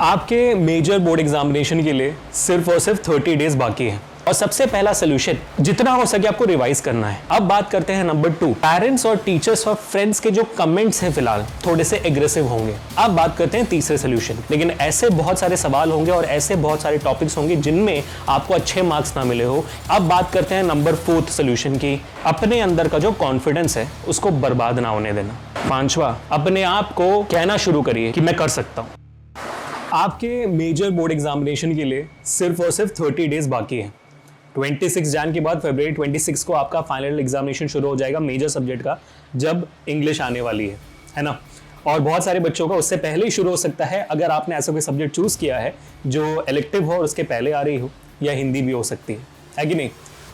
आपके major board examination के लिए सिर्फ और सिर्फ 30 डेज बाकी है और सबसे पहला सोल्यूशन जितना हो सके आपको रिवाइज करना है। अब बात करते हैं नंबर 2, पेरेंट्स और टीचर्स और फ्रेंड्स के जो कमेंट्स हैं फिलहाल थोड़े से एग्रेसिव होंगे। अब बात करते हैं तीसरे सोल्यूशन, लेकिन ऐसे बहुत सारे सवाल होंगे और ऐसे बहुत सारे टॉपिक्स होंगे जिनमें आपको अच्छे मार्क्स ना मिले हो। अब बात करते हैं नंबर 4 सोल्यूशन की, अपने अंदर का जो कॉन्फिडेंस है उसको बर्बाद ना होने देना। 5वां, अपने आप को कहना शुरू करिए कि मैं कर सकता हूं। आपके मेजर बोर्ड एग्जामिनेशन के लिए सिर्फ और सिर्फ 30 डेज बाकी है। 26 जन के बाद फरवरी 26 को आपका फाइनल एग्जामिनेशन शुरू हो जाएगा मेजर सब्जेक्ट का, जब इंग्लिश आने वाली है ना। और बहुत सारे बच्चों का उससे पहले ही शुरू हो सकता है अगर आपने ऐसा कोई सब्जेक्ट चूज किया है जो इलेक्टिव हो और उसके पहले आ रही हो, या हिंदी भी हो सकती है कि नहीं।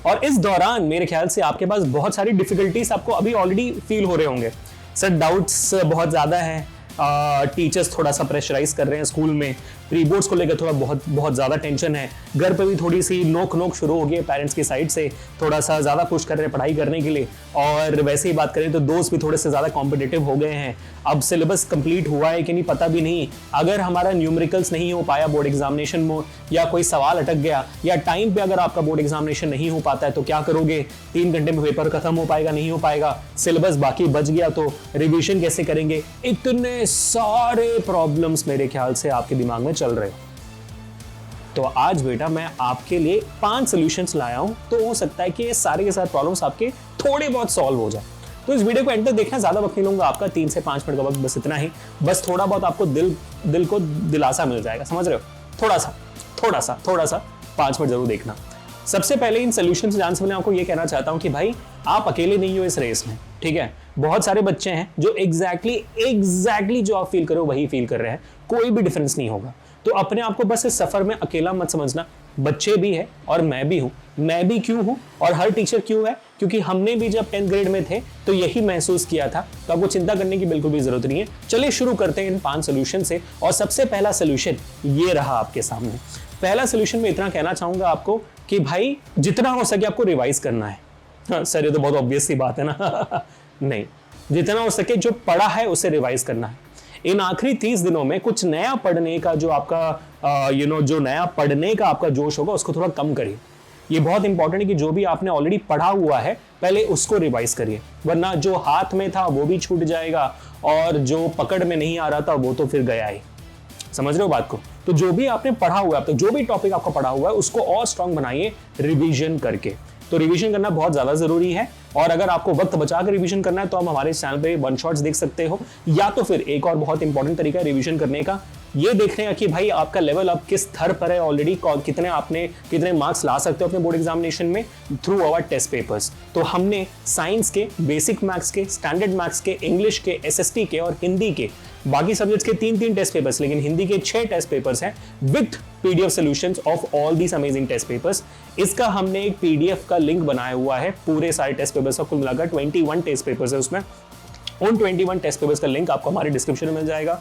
और इस दौरान मेरे ख्याल से आपके पास बहुत सारी डिफिकल्टीज आपको अभी ऑलरेडी फील हो रहे होंगे। सर डाउट्स बहुत ज़्यादा हैं, टीचर्स थोड़ा सा प्रेशराइज कर रहे हैं स्कूल में, प्री बोर्ड्स को लेकर थोड़ा बहुत ज़्यादा टेंशन है, घर पे भी थोड़ी सी नोक शुरू हो गई है पेरेंट्स की साइड से, थोड़ा सा ज़्यादा पुश कर रहे हैं पढ़ाई करने के लिए। और वैसे ही बात करें तो दोस्त भी थोड़े से ज़्यादा कॉम्पिटिटिव हो गए हैं। अब सिलेबस कंप्लीट हुआ है कि नहीं पता भी नहीं, अगर हमारा न्यूमेरिकल्स नहीं हो पाया बोर्ड एग्जामिनेशन में, या कोई सवाल अटक गया, या टाइम पे अगर आपका बोर्ड एग्जामिनेशन नहीं हो पाता है तो क्या करोगे? 3 घंटे में पेपर खत्म हो पाएगा? नहीं हो पाएगा। सिलेबस बाकी बच गया तो रिविजन कैसे करेंगे? इतने सारे प्रॉब्लम्स मेरे ख्याल से आपके दिमाग में चल रहे हो। तो आज बेटा मैं आपके लिए 5 सॉल्यूशंस लाया हूं, तो हो सकता है कि ये सारे के सारे प्रॉब्लम्स आपके थोड़े बहुत सॉल्व हो जाए। तो इस वीडियो को एंड तक देखना, ज्यादा वक्त नहीं लूंगा आपका, 3 से 5 मिनट का वक्त, बस इतना ही। बस थोड़ा बहुत आपको दिल को दिलासा मिल जाएगा, समझ रहे हो? थोड़ा सा 5 मिनट जरूर देखना। सबसे पहले इन सोल्यूशन से जान से पहले आपको ये कहना चाहता हूं कि भाई आप अकेले नहीं हो इस रेस में, ठीक है। बहुत सारे बच्चे हैं जो एग्जैक्टली जो आप फील करो वही फील कर रहे हैं, कोई भी डिफरेंस नहीं होगा। तो अपने आप को बस इस सफर में अकेला मत समझना, बच्चे भी है और मैं भी हूं। मैं भी क्यों हूं और हर टीचर क्यों है? क्योंकि हमने भी जब 10th ग्रेड में थे तो यही महसूस किया था। तो आपको चिंता करने की बिल्कुल भी जरूरत नहीं है। चलिए शुरू करते हैं इन 5 सोल्यूशन से। और सबसे पहला सोल्यूशन ये रहा आपके सामने। पहला सोल्यूशन में इतना कहना चाहूंगा आपको कि भाई जितना हो सके आपको रिवाइज करना है। हाँ, सर ये तो बहुत ऑब्वियस सी बात है ना। नहीं, जितना हो सके जो पढ़ा है उसे रिवाइज करना है। इन आखिरी 30 दिनों में कुछ नया पढ़ने का जो आपका जो नया पढ़ने का आपका जोश होगा उसको थोड़ा कम करिए। ये बहुत इंपॉर्टेंट है कि जो भी आपने ऑलरेडी पढ़ा हुआ है पहले उसको रिवाइज करिए, वरना जो हाथ में था वो भी छूट जाएगा और जो पकड़ में नहीं आ रहा था वो तो फिर गया ही। समझ रहे हो बात को? तो जो भी आपने पढ़ा हुआ है, तो जो भी टॉपिक आपको पढ़ा हुआ है उसको और स्ट्रांग बनाइए रिवीजन करके। तो रिवीजन करना बहुत ज्यादा जरूरी है। और अगर आपको वक्त बचाकर रिवीजन करना है तो आप हमारे चैनल पे वन शॉट्स देख सकते हो, या तो फिर एक और बहुत इंपॉर्टेंट तरीका है रिवीजन करने का, ये देखने का कि भाई आपका लेवल अब किस स्तर पर है ऑलरेडी, कितने मार्क्स ला सकते हो अपने बोर्ड एग्जामिनेशन में थ्रू आवर टेस्ट पेपर्स। तो हमने साइंस के, बेसिक मैथ्स के, स्टैंडर्ड मैथ्स के, इंग्लिश के, एसएसटी के और हिंदी के, बाकी सब्जेक्ट्स के 3 टेस्ट पेपर्स, लेकिन हिंदी के 6 टेस्ट पेपर्स हैं with PDF solutions of all these amazing test papers. इसका हमने एक पीडीएफ का लिंक बनाया हुआ है पूरे सारे टेस्ट पेपर्स का, कुल मिलाकर 21 टेस्ट पेपर्स है उसमें। उन 21 टेस्ट पेपर्स का लिंक आपको हमारे डिस्क्रिप्शन में मिल जाएगा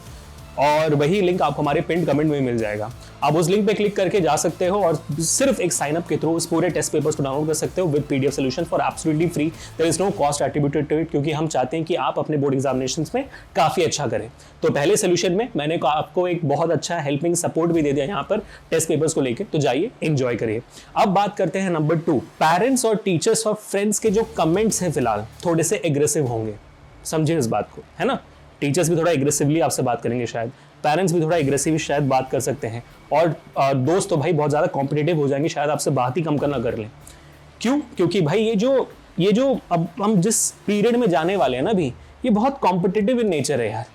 और वही लिंक आपको हमारे पिन कमेंट में मिल जाएगा। आप उस लिंक पे क्लिक करके जा सकते हो और सिर्फ एक साइन अप के थ्रू इस पूरे टेस्ट पेपर्स को डाउनलोड कर सकते हो with PDF solution for absolutely free. There is no cost attributed to it, क्योंकि हम चाहते हैं कि आप अपने बोर्ड एग्जामिनेशंस में काफी अच्छा करें। तो पहले सोल्यूशन में मैंने आपको एक बहुत अच्छा हेल्पिंग सपोर्ट भी दे दिया यहाँ पर टेस्ट पेपर्स को लेकर, तो जाइए एंजॉय करिए। अब बात करते हैं नंबर 2, पेरेंट्स और टीचर्स और फ्रेंड्स के जो कमेंट्स हैं फिलहाल थोड़े से एग्रेसिव होंगे। समझिए इस बात को, है ना। टीचर्स भी थोड़ा एग्रेसिवली आपसे बात करेंगे, शायद पेरेंट्स भी थोड़ा एग्रेसिव शायद बात कर सकते हैं, और दोस्त तो भाई बहुत ज़्यादा कॉम्पिटिटिव हो जाएंगे, शायद आपसे बात ही कम करना कर लें। क्यों? क्योंकि भाई ये जो अब हम जिस पीरियड में जाने वाले हैं ना अभी, ये बहुत कॉम्पिटिटिव इन नेचर है यार।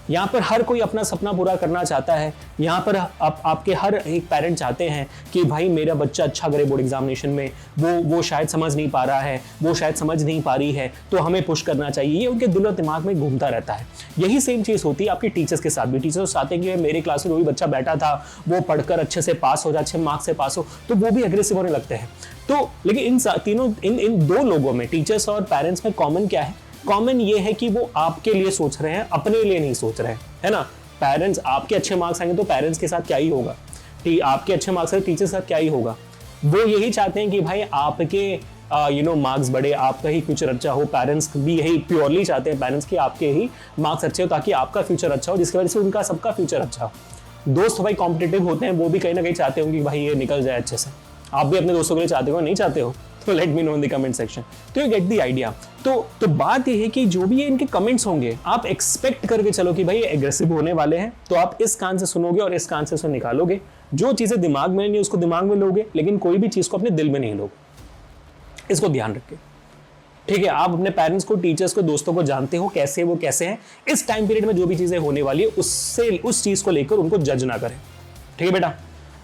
यहाँ पर हर कोई अपना सपना पूरा करना चाहता है। यहाँ पर आपके हर एक पेरेंट चाहते हैं कि भाई मेरा बच्चा अच्छा करे बोर्ड एग्जामिनेशन में, वो शायद समझ नहीं पा रहा है, वो शायद समझ नहीं पा रही है, तो हमें पुश करना चाहिए। ये उनके दिल और दिमाग में घूमता रहता है। यही सेम चीज़ होती है आपके टीचर्स के साथ भी। टीचर्स चाहते हैं कि मेरे क्लास में जो भी बच्चा बैठा था वो पढ़कर अच्छे से पास हो जाए, अच्छे मार्क्स से पास हो, तो वो भी एग्रेसिव होने लगते हैं। तो लेकिन इन 2 लोगों में, टीचर्स और पेरेंट्स में कॉमन क्या है? कॉमन ये है कि वो आपके लिए सोच रहे हैं, अपने लिए नहीं सोच रहे हैं, है ना। पेरेंट्स, आपके अच्छे मार्क्स आएंगे तो पेरेंट्स के साथ क्या ही होगा, आपके अच्छे मार्क्स आएंगे टीचर्स के साथ क्या ही होगा। वो यही चाहते हैं कि भाई आपके मार्क्स बढ़े, आपका ही फ्यूचर अच्छा हो। पेरेंट्स भी यही प्योरली चाहते हैं पेरेंट्स कि आपके ही मार्क्स अच्छे हो ताकि आपका फ्यूचर अच्छा हो, जिसकी वजह से उनका सबका फ्यूचर अच्छा हो। दोस्त भाई कॉम्पिटिटिव होते हैं, वो भी कहीं ना कहीं चाहते होंगे कि भाई ये निकल जाए अच्छे से। आप भी अपने दोस्तों के लिए चाहते हो, नहीं चाहते हो? तो let me know in the comment section. तो यू गेट द आइडिया। तो बात ये है कि जो भी ये इनके कमेंट्स होंगे, आप एक्सपेक्ट करके चलो कि भाई एग्रेसिव होने वाले हैं, तो आप इस कान से सुनोगे और इस कान से उसे निकालोगे। जो चीजें दिमाग में नहीं उसको दिमाग में लोगे, लेकिन कोई भी चीज को अपने दिल में नहीं लोगे। इसको ध्यान रखें, ठीक है? आप अपने पेरेंट्स को, टीचर्स को, दोस्तों को जानते हो कैसे वो कैसे हैं। इस टाइम पीरियड में जो भी चीजें होने वाली है उससे उस चीज को लेकर उनको जज ना करें, ठीक है बेटा?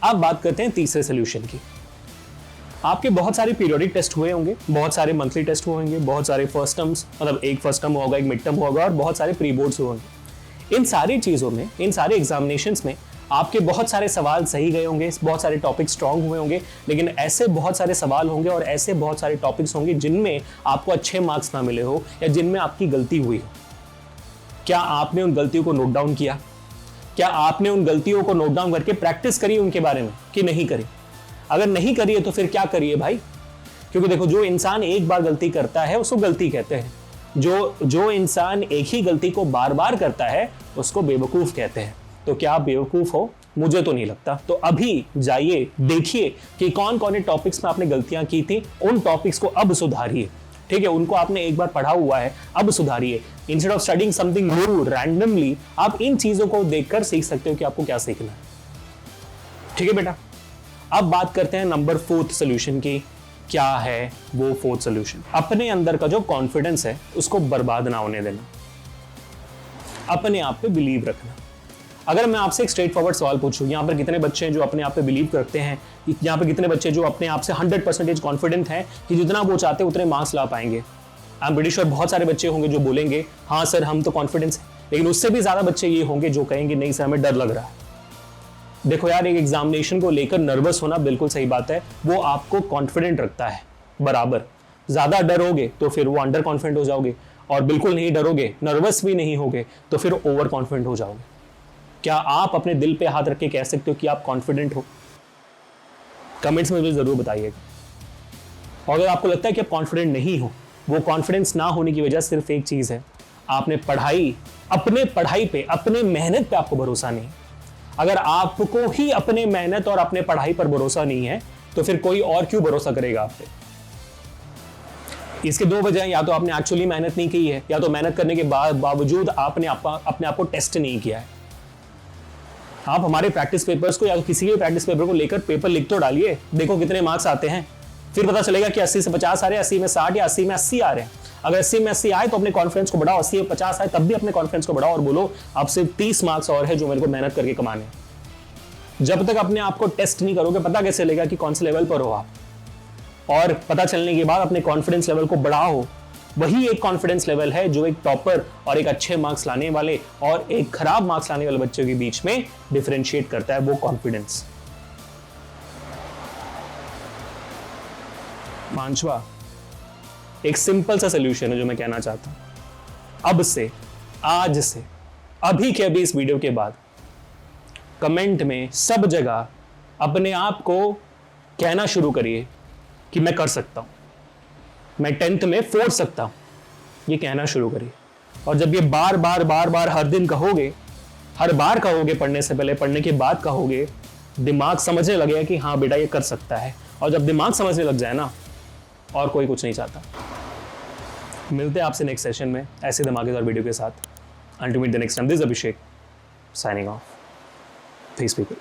अब बात करते हैं तीसरे सोल्यूशन की। आपके बहुत सारे पीरियोडिक टेस्ट हुए होंगे, बहुत सारे मंथली टेस्ट हुए होंगे, बहुत सारे फर्स्ट टर्म्स, मतलब एक फर्स्ट टर्म होगा, एक मिड टर्म होगा और बहुत सारे प्री बोर्ड्स हुए होंगे। इन सारी चीज़ों में, इन सारे एग्जामिनेशंस में आपके बहुत सारे सवाल सही गए होंगे, बहुत सारे टॉपिक स्ट्रांग हुए होंगे, लेकिन ऐसे बहुत सारे सवाल होंगे और ऐसे बहुत सारे टॉपिक्स होंगे जिनमें आपको अच्छे मार्क्स ना मिले हो या जिनमें आपकी गलती हुई हो। क्या आपने उन गलतियों को नोट डाउन किया? क्या आपने उन गलतियों को नोट डाउन करके प्रैक्टिस करी उनके बारे में कि नहीं करी? अगर नहीं करिए तो फिर क्या करिए भाई? क्योंकि देखो, जो इंसान एक बार गलती करता है उसको गलती कहते हैं। जो इंसान एक ही गलती को बार बार करता है उसको बेवकूफ कहते हैं। तो क्या आप बेवकूफ हो? मुझे तो नहीं लगता। तो अभी जाइए, देखिए कि कौन कौन टॉपिक्स में आपने गलतियां की थी, उन टॉपिक्स को अब सुधारिए, ठीक है? उनको आपने एक बार पढ़ा हुआ है, अब सुधारिए। Instead of studying something new randomly, आप इन चीजों को देखकर सीख सकते हो कि आपको क्या सीखना है, ठीक है बेटा? अब बात करते हैं नंबर 4th सोल्यूशन की। क्या है वो 4th सोल्यूशन? अपने अंदर का जो कॉन्फिडेंस है उसको बर्बाद ना होने देना, अपने आप पे बिलीव रखना। अगर मैं आपसे एक स्ट्रेट फॉरवर्ड सवाल पूछूं, यहाँ पर कितने बच्चे हैं जो अपने आप पे बिलीव करते हैं? यहाँ पर कितने बच्चे जो अपने आप से 100% कॉन्फिडेंट हैं कि जितना वो चाहते उतने मार्क्स ला पाएंगे? आई एम प्रीटी श्योर बहुत सारे बच्चे होंगे जो बोलेंगे हाँ सर हम तो कॉन्फिडेंस है, लेकिन उससे भी ज्यादा बच्चे ये होंगे जो कहेंगे नहीं सर हमें डर लग रहा है। देखो यार, एक एग्जामिनेशन को लेकर नर्वस होना बिल्कुल सही बात है, वो आपको कॉन्फिडेंट रखता है बराबर। ज्यादा डरोगे तो फिर वो अंडर कॉन्फिडेंट हो जाओगे, और बिल्कुल नहीं डरोगे, नर्वस भी नहीं होगे तो फिर ओवर कॉन्फिडेंट हो जाओगे। क्या आप अपने दिल पे हाथ रख के कह सकते हो कि आप कॉन्फिडेंट हो? कमेंट्स में मुझे जरूर बताइएगा। और अगर आपको लगता है कि आप कॉन्फिडेंट नहीं हो, वो कॉन्फिडेंस ना होने की वजह सिर्फ एक चीज है, आपने अपने पढ़ाई पे, अपने मेहनत पे आपको भरोसा नहीं। अगर आपको ही अपने मेहनत और अपने पढ़ाई पर भरोसा नहीं है तो फिर कोई और क्यों भरोसा करेगा आप पे? इसके दो वजह हैं, या तो आपने एक्चुअली मेहनत नहीं की है, या तो मेहनत करने के बावजूद आपने अपने आप को टेस्ट नहीं किया है। आप हमारे प्रैक्टिस पेपर्स को या तो किसी भी प्रैक्टिस पेपर को लेकर पेपर लिख तो डालिए, देखो कितने मार्क्स आते हैं, फिर पता चलेगा कि 80 से 50 आ रहे हैं, 80 में 60 या 80 में 80 आ रहे हैं। अगर 80 में 80 आए तो अपने कॉन्फिडेंस को बढ़ाओ, 80 में 50 आए तब भी अपने कॉन्फिडेंस को बढ़ाओ और बोलो अब सिर्फ 30 मार्क्स और है जो मेरे को मेहनत करके कमाने। जब तक अपने आप को टेस्ट नहीं करोगे पता कैसे चलेगा कि कौन से लेवल पर हो आप? और पता चलने के बाद अपने कॉन्फिडेंस लेवल को बढ़ाओ। वही एक कॉन्फिडेंस लेवल है जो एक टॉपर और एक अच्छे मार्क्स लाने वाले और एक खराब मार्क्स लाने वाले बच्चों के बीच में डिफरेंशिएट करता है, वो कॉन्फिडेंस। पांचवा, एक सिंपल सा सोल्यूशन है जो मैं कहना चाहता हूं। अब से, आज से, अभी के अभी इस वीडियो के बाद कमेंट में सब जगह अपने आप को कहना शुरू करिए कि मैं कर सकता हूं, मैं 10th में 4 सकता हूं। ये कहना शुरू करिए। और जब ये बार बार हर दिन कहोगे, हर बार कहोगे, पढ़ने से पहले, पढ़ने के बाद कहोगे, दिमाग समझने लगेगा कि हाँ बेटा ये कर सकता है। और जब दिमाग समझने लग जाए ना, और कोई कुछ नहीं चाहता। मिलते हैं आपसे नेक्स्ट सेशन में ऐसे धमाकेदार वीडियो के साथ। Until meet the next time, this is Abhishek signing off. Peace people.